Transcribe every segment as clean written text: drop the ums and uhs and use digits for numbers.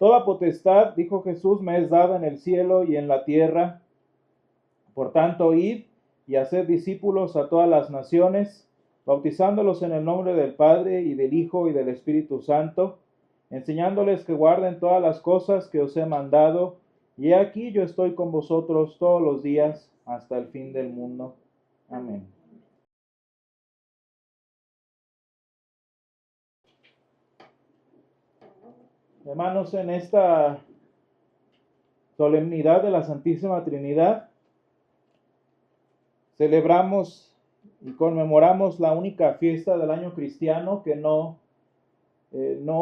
Toda potestad, dijo Jesús, me es dada en el cielo y en la tierra. Por tanto, id y haced discípulos a todas las naciones, bautizándolos en el nombre del Padre y del Hijo y del Espíritu Santo, enseñándoles que guarden todas las cosas que os he mandado, y he aquí yo estoy con vosotros todos los días hasta el fin del mundo. Amén. Hermanos, en esta solemnidad de la Santísima Trinidad, celebramos y conmemoramos la única fiesta del año cristiano que no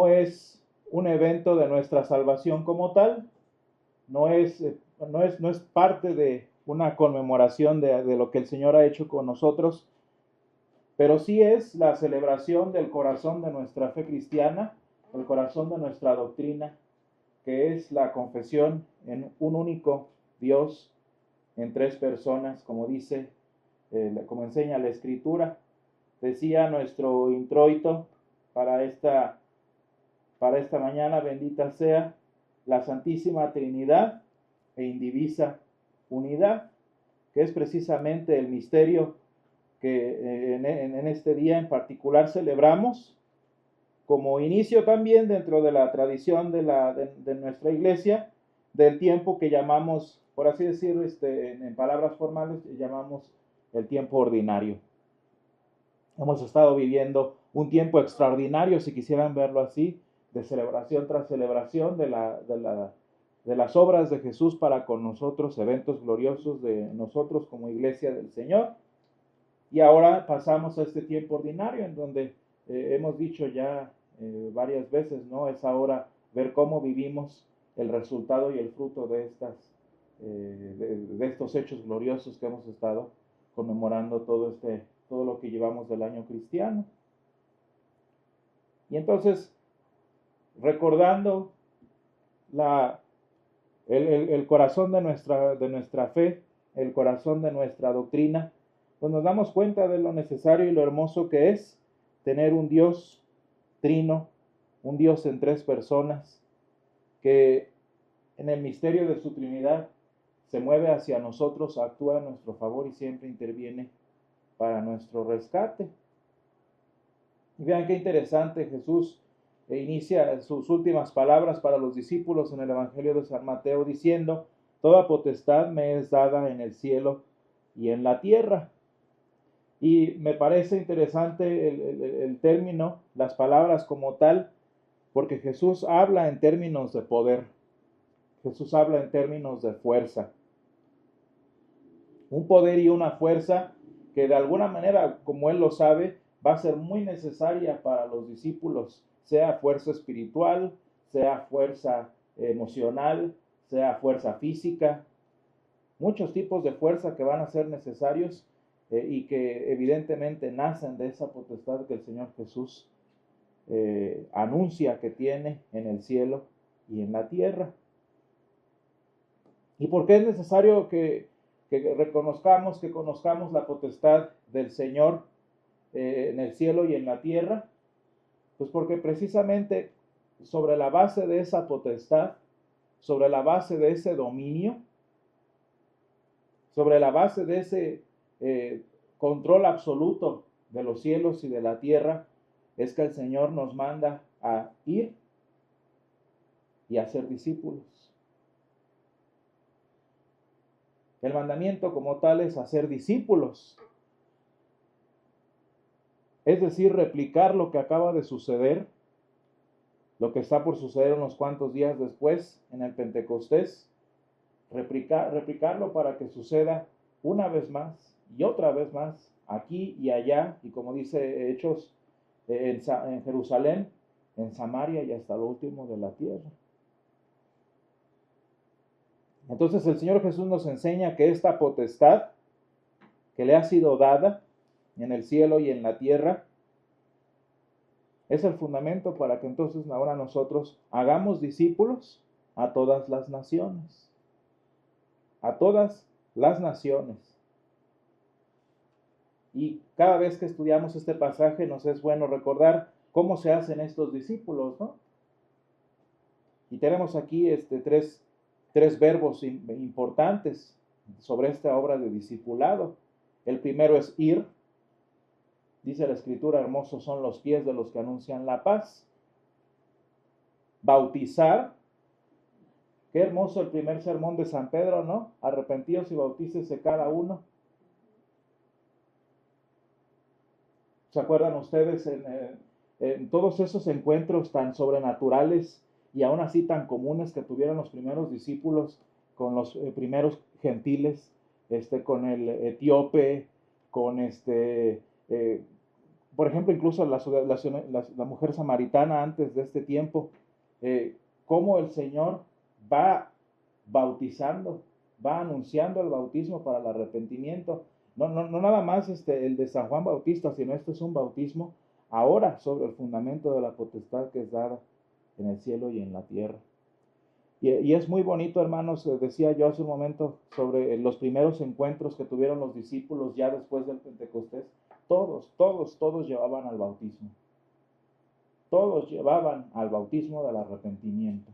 es un evento de nuestra salvación como tal, no es parte de una conmemoración de lo que el Señor ha hecho con nosotros, pero sí es la celebración del corazón de nuestra fe cristiana, el corazón de nuestra doctrina, que es la confesión en un único Dios, en tres personas, como dice, como enseña la Escritura. Decía nuestro introito para esta mañana: bendita sea la Santísima Trinidad e indivisa unidad, que es precisamente el misterio que en este día en particular celebramos, como inicio también dentro de la tradición de nuestra iglesia, del tiempo que llamamos, por así decirlo, en palabras formales, llamamos el tiempo ordinario. Hemos estado viviendo un tiempo extraordinario, si quisieran verlo así, de celebración tras celebración de las obras de Jesús para con nosotros, eventos gloriosos de nosotros como iglesia del Señor. Y ahora pasamos a este tiempo ordinario, en donde hemos dicho ya varias veces, ¿no? Es ahora ver cómo vivimos el resultado y el fruto de estos hechos gloriosos que hemos estado conmemorando todo lo que llevamos del año cristiano. Y entonces, recordando el corazón de nuestra fe, el corazón de nuestra doctrina, pues nos damos cuenta de lo necesario y lo hermoso que es tener un Dios trino, un Dios en tres personas, que en el misterio de su Trinidad se mueve hacia nosotros, actúa a nuestro favor y siempre interviene para nuestro rescate. Y vean qué interesante, Jesús inicia sus últimas palabras para los discípulos en el Evangelio de San Mateo diciendo: toda potestad me es dada en el cielo y en la tierra. Y me parece interesante el término, las palabras como tal, porque Jesús habla en términos de poder, Jesús habla en términos de fuerza. Un poder y una fuerza que de alguna manera, como Él lo sabe, va a ser muy necesaria para los discípulos, sea fuerza espiritual, sea fuerza emocional, sea fuerza física, muchos tipos de fuerza que van a ser necesarios y que evidentemente nacen de esa potestad que el Señor Jesús anuncia que tiene en el cielo y en la tierra. ¿Y por qué es necesario que reconozcamos, que conozcamos la potestad del Señor en el cielo y en la tierra? Pues porque precisamente sobre la base de esa potestad, sobre la base de ese dominio, sobre la base de ese control absoluto de los cielos y de la tierra, es que el Señor nos manda a ir y a ser discípulos. El mandamiento como tal es hacer discípulos, es decir, replicar lo que acaba de suceder, lo que está por suceder unos cuantos días después en el Pentecostés, replicarlo para que suceda una vez más y otra vez más, aquí y allá, y como dice Hechos, en Jerusalén, en Samaria y hasta lo último de la tierra. Entonces el Señor Jesús nos enseña que esta potestad que le ha sido dada en el cielo y en la tierra es el fundamento para que entonces ahora nosotros hagamos discípulos a todas las naciones. A todas las naciones. Y cada vez que estudiamos este pasaje nos es bueno recordar cómo se hacen estos discípulos, ¿no? Y tenemos aquí tres verbos importantes sobre esta obra de discipulado. El primero es ir. Dice la Escritura, hermosos son los pies de los que anuncian la paz. Bautizar. Qué hermoso el primer sermón de San Pedro, ¿no? Arrepentíos y bautícese cada uno. ¿Se acuerdan ustedes en todos esos encuentros tan sobrenaturales y aún así tan comunes que tuvieron los primeros discípulos con los primeros gentiles, con el etíope, con por ejemplo, incluso la mujer samaritana antes de este tiempo, cómo el Señor va bautizando, va anunciando el bautismo para el arrepentimiento. No nada más el de San Juan Bautista, sino este es un bautismo ahora sobre el fundamento de la potestad que es dada en el cielo y en la tierra. Y es muy bonito, hermanos, decía yo hace un momento sobre los primeros encuentros que tuvieron los discípulos ya después del Pentecostés. Todos llevaban al bautismo. Todos llevaban al bautismo del arrepentimiento.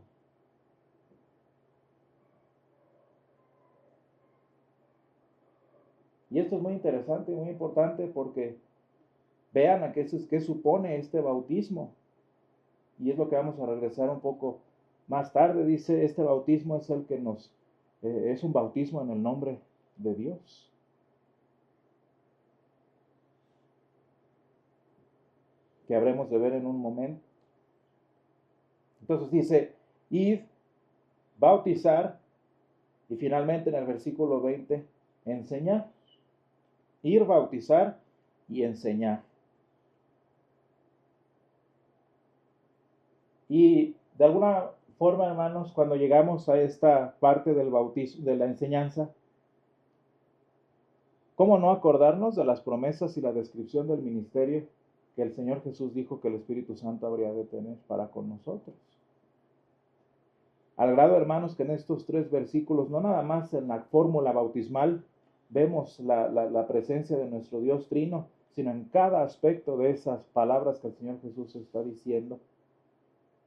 Y esto es muy interesante y muy importante porque vean a qué supone este bautismo. Y es lo que vamos a regresar un poco más tarde. Dice, este bautismo es el que es un bautismo en el nombre de Dios. Que habremos de ver en un momento. Entonces dice, id, bautizar, y finalmente en el versículo 20, enseñar. Ir, bautizar y enseñar. Y de alguna forma, hermanos, cuando llegamos a esta parte del bautismo, de la enseñanza, ¿cómo no acordarnos de las promesas y la descripción del ministerio que el Señor Jesús dijo que el Espíritu Santo habría de tener para con nosotros? Al grado, hermanos, que en estos 3 versículos, no nada más en la fórmula bautismal, vemos la presencia de nuestro Dios Trino, sino en cada aspecto de esas palabras que el Señor Jesús está diciendo,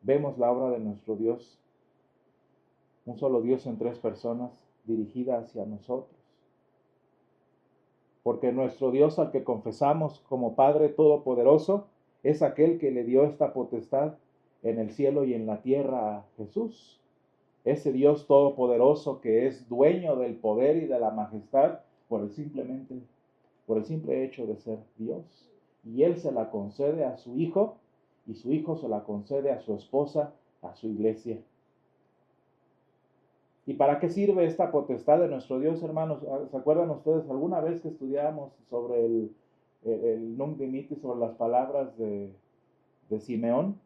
vemos la obra de nuestro Dios, un solo Dios en 3 personas, dirigida hacia nosotros. Porque nuestro Dios al que confesamos como Padre Todopoderoso es aquel que le dio esta potestad en el cielo y en la tierra a Jesús. Ese Dios todopoderoso que es dueño del poder y de la majestad por el simple hecho de ser Dios. Y Él se la concede a su Hijo y su Hijo se la concede a su esposa, a su iglesia. ¿Y para qué sirve esta potestad de nuestro Dios, hermanos? ¿Se acuerdan ustedes alguna vez que estudiábamos sobre el Nunc Dimittis, sobre las palabras de Simeón?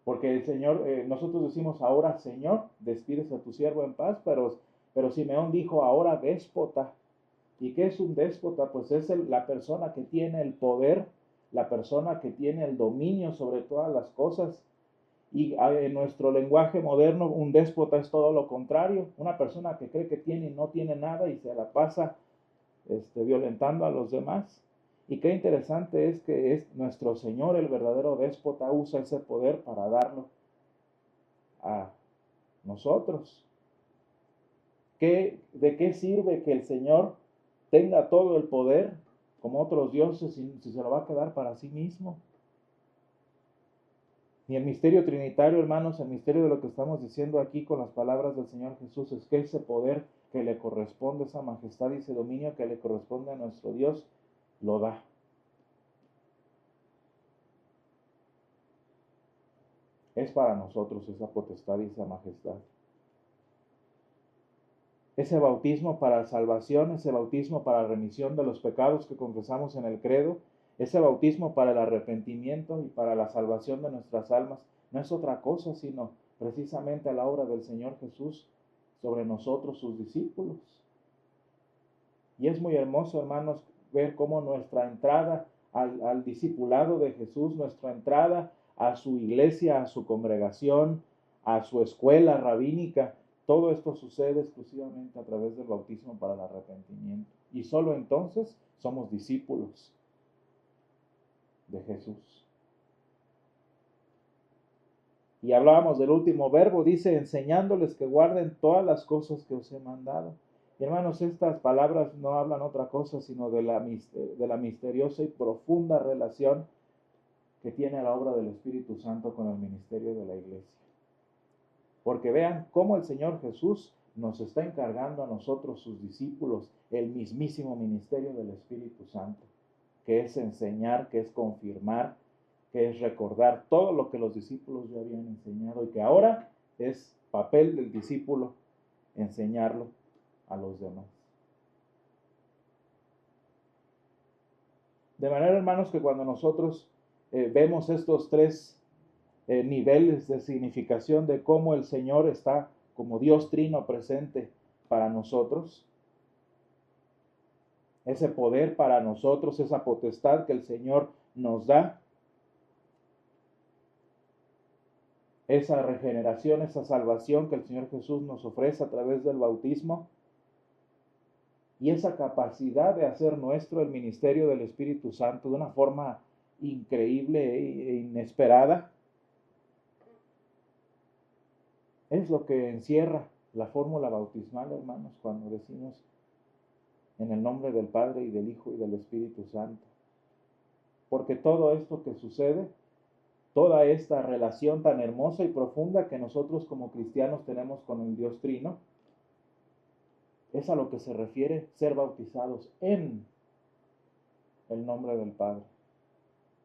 Porque el Señor, nosotros decimos ahora Señor, despides a tu siervo en paz, pero Simeón dijo ahora déspota. ¿Y qué es un déspota? Pues es la persona que tiene el poder, la persona que tiene el dominio sobre todas las cosas. Y en nuestro lenguaje moderno, un déspota es todo lo contrario, una persona que cree que tiene y no tiene nada y se la pasa violentando a los demás. Y qué interesante es que es nuestro Señor, el verdadero déspota, usa ese poder para darlo a nosotros. ¿De qué sirve que el Señor tenga todo el poder como otros dioses si se lo va a quedar para sí mismo? Ni el misterio trinitario, hermanos, el misterio de lo que estamos diciendo aquí con las palabras del Señor Jesús es que ese poder que le corresponde, esa majestad y ese dominio que le corresponde a nuestro Dios, lo da. Es para nosotros esa potestad y esa majestad. Ese bautismo para salvación, ese bautismo para remisión de los pecados que confesamos en el credo, ese bautismo para el arrepentimiento y para la salvación de nuestras almas, no es otra cosa sino precisamente la obra del Señor Jesús sobre nosotros, sus discípulos. Y es muy hermoso, hermanos, ver cómo nuestra entrada al discipulado de Jesús, nuestra entrada a su iglesia, a su congregación, a su escuela rabínica, todo esto sucede exclusivamente a través del bautismo para el arrepentimiento. Y solo entonces somos discípulos de Jesús. Y hablábamos del último verbo, dice, enseñándoles que guarden todas las cosas que os he mandado. Y hermanos, estas palabras no hablan otra cosa sino de la misteriosa y profunda relación que tiene la obra del Espíritu Santo con el ministerio de la iglesia. Porque vean cómo el Señor Jesús nos está encargando a nosotros, sus discípulos, el mismísimo ministerio del Espíritu Santo, que es enseñar, que es confirmar, que es recordar todo lo que los discípulos ya habían enseñado y que ahora es papel del discípulo enseñarlo a los demás. De manera, hermanos, que cuando nosotros vemos estos tres niveles de significación de cómo el Señor está como Dios Trino presente para nosotros, ese poder para nosotros, esa potestad que el Señor nos da, esa regeneración, esa salvación que el Señor Jesús nos ofrece a través del bautismo, y esa capacidad de hacer nuestro el ministerio del Espíritu Santo de una forma increíble e inesperada, es lo que encierra la fórmula bautismal, hermanos, cuando decimos en el nombre del Padre y del Hijo y del Espíritu Santo. Porque todo esto que sucede, toda esta relación tan hermosa y profunda que nosotros como cristianos tenemos con el Dios Trino, es a lo que se refiere ser bautizados en el nombre del Padre.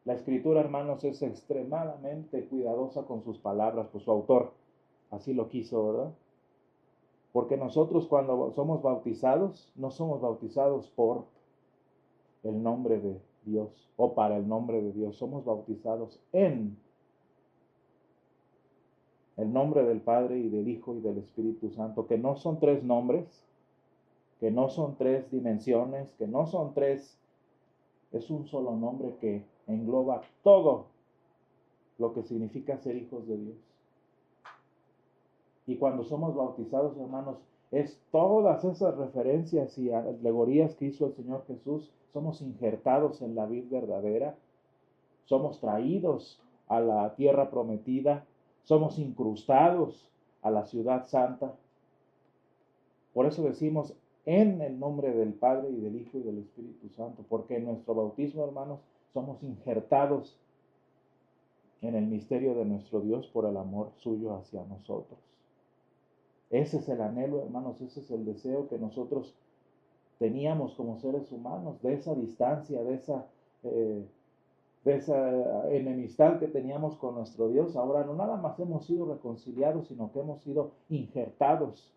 La Escritura, hermanos, es extremadamente cuidadosa con sus palabras, pues su autor así lo quiso, ¿verdad? Porque nosotros cuando somos bautizados, no somos bautizados por el nombre de Dios o para el nombre de Dios, somos bautizados en el nombre del Padre y del Hijo y del Espíritu Santo, que no son tres nombres, que no son tres dimensiones, que no son tres, es un solo nombre que engloba todo lo que significa ser hijos de Dios. Y cuando somos bautizados, hermanos, es todas esas referencias y alegorías que hizo el Señor Jesús, somos injertados en la vid verdadera, somos traídos a la tierra prometida, somos incrustados a la ciudad santa. Por eso decimos en el nombre del Padre y del Hijo y del Espíritu Santo, porque en nuestro bautismo, hermanos, somos injertados en el misterio de nuestro Dios por el amor suyo hacia nosotros. Ese es el anhelo, hermanos, ese es el deseo que nosotros teníamos como seres humanos, de esa distancia, de esa enemistad que teníamos con nuestro Dios. Ahora no nada más hemos sido reconciliados, sino que hemos sido injertados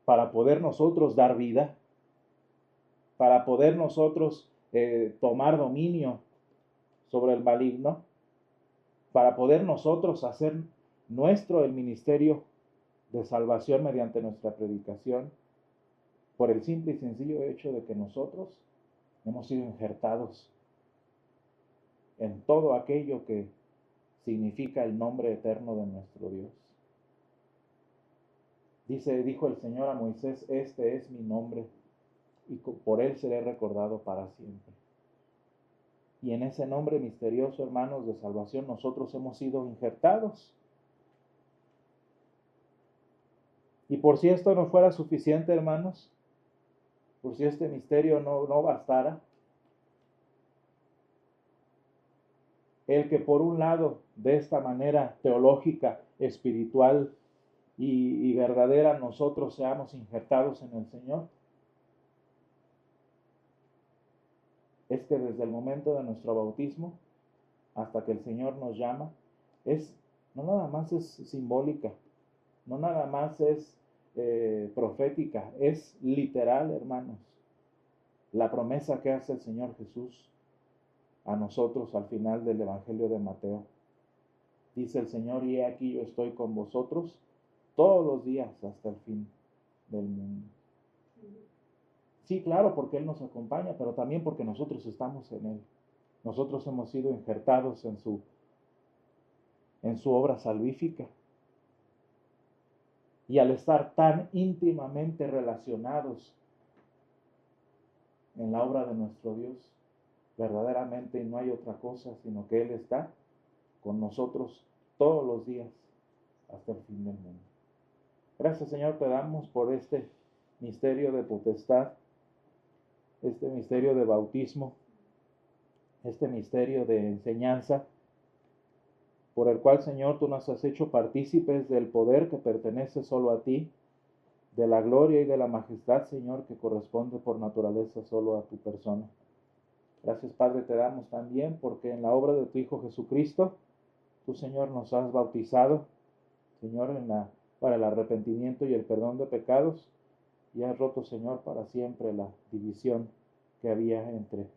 para poder nosotros dar vida, para poder nosotros tomar dominio sobre el maligno, para poder nosotros hacer nuestro el ministerio de salvación mediante nuestra predicación, por el simple y sencillo hecho de que nosotros hemos sido injertados en todo aquello que significa el nombre eterno de nuestro Dios. Dijo el Señor a Moisés, este es mi nombre y por él seré recordado para siempre. Y en ese nombre misterioso, hermanos, de salvación, nosotros hemos sido injertados. Y por si esto no fuera suficiente, hermanos, por si este misterio no bastara, el que por un lado, de esta manera teológica, espiritual y verdadera, nosotros seamos injertados en el Señor, es que desde el momento de nuestro bautismo hasta que el Señor nos llama, no nada más es simbólica, no nada más es profética, es literal, hermanos. La promesa que hace el Señor Jesús a nosotros al final del Evangelio de Mateo. Dice el Señor, y he aquí yo estoy con vosotros todos los días hasta el fin del mundo. Sí, claro, porque Él nos acompaña, pero también porque nosotros estamos en Él. Nosotros hemos sido injertados en su obra salvífica. Y al estar tan íntimamente relacionados en la obra de nuestro Dios, verdaderamente no hay otra cosa, sino que Él está con nosotros todos los días hasta el fin del mundo. Gracias, Señor, te damos por este misterio de potestad, este misterio de bautismo, este misterio de enseñanza, por el cual, Señor, tú nos has hecho partícipes del poder que pertenece solo a ti, de la gloria y de la majestad, Señor, que corresponde por naturaleza solo a tu persona. Gracias, Padre, te damos también porque en la obra de tu Hijo Jesucristo, tú, Señor, nos has bautizado, Señor, para el arrepentimiento y el perdón de pecados, y has roto, Señor, para siempre la división que había entre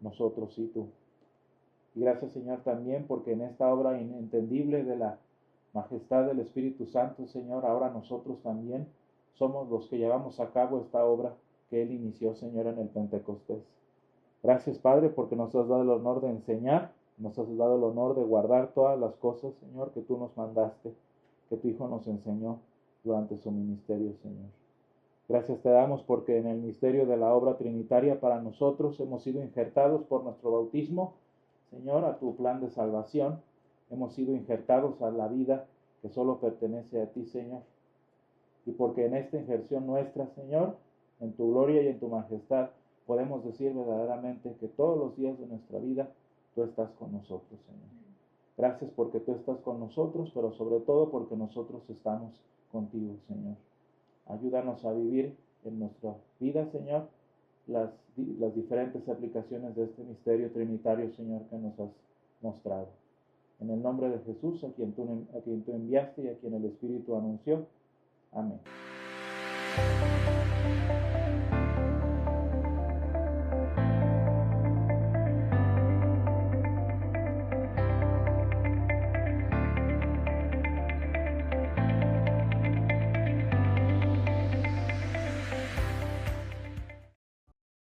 nosotros y tú. Y gracias, Señor, también porque en esta obra inentendible de la majestad del Espíritu Santo, Señor, ahora nosotros también somos los que llevamos a cabo esta obra que Él inició, Señor, en el Pentecostés. Gracias, Padre, porque nos has dado el honor de enseñar, nos has dado el honor de guardar todas las cosas, Señor, que tú nos mandaste, que tu Hijo nos enseñó durante su ministerio, Señor. Gracias te damos porque en el misterio de la obra trinitaria para nosotros hemos sido injertados por nuestro bautismo, Señor, a tu plan de salvación. Hemos sido injertados a la vida que solo pertenece a ti, Señor. Y porque en esta injerción nuestra, Señor, en tu gloria y en tu majestad, podemos decir verdaderamente que todos los días de nuestra vida tú estás con nosotros, Señor. Gracias porque tú estás con nosotros, pero sobre todo porque nosotros estamos contigo, Señor. Ayúdanos a vivir en nuestra vida, Señor, las diferentes aplicaciones de este misterio trinitario, Señor, que nos has mostrado. En el nombre de Jesús, a quien tú enviaste y a quien el Espíritu anunció. Amén.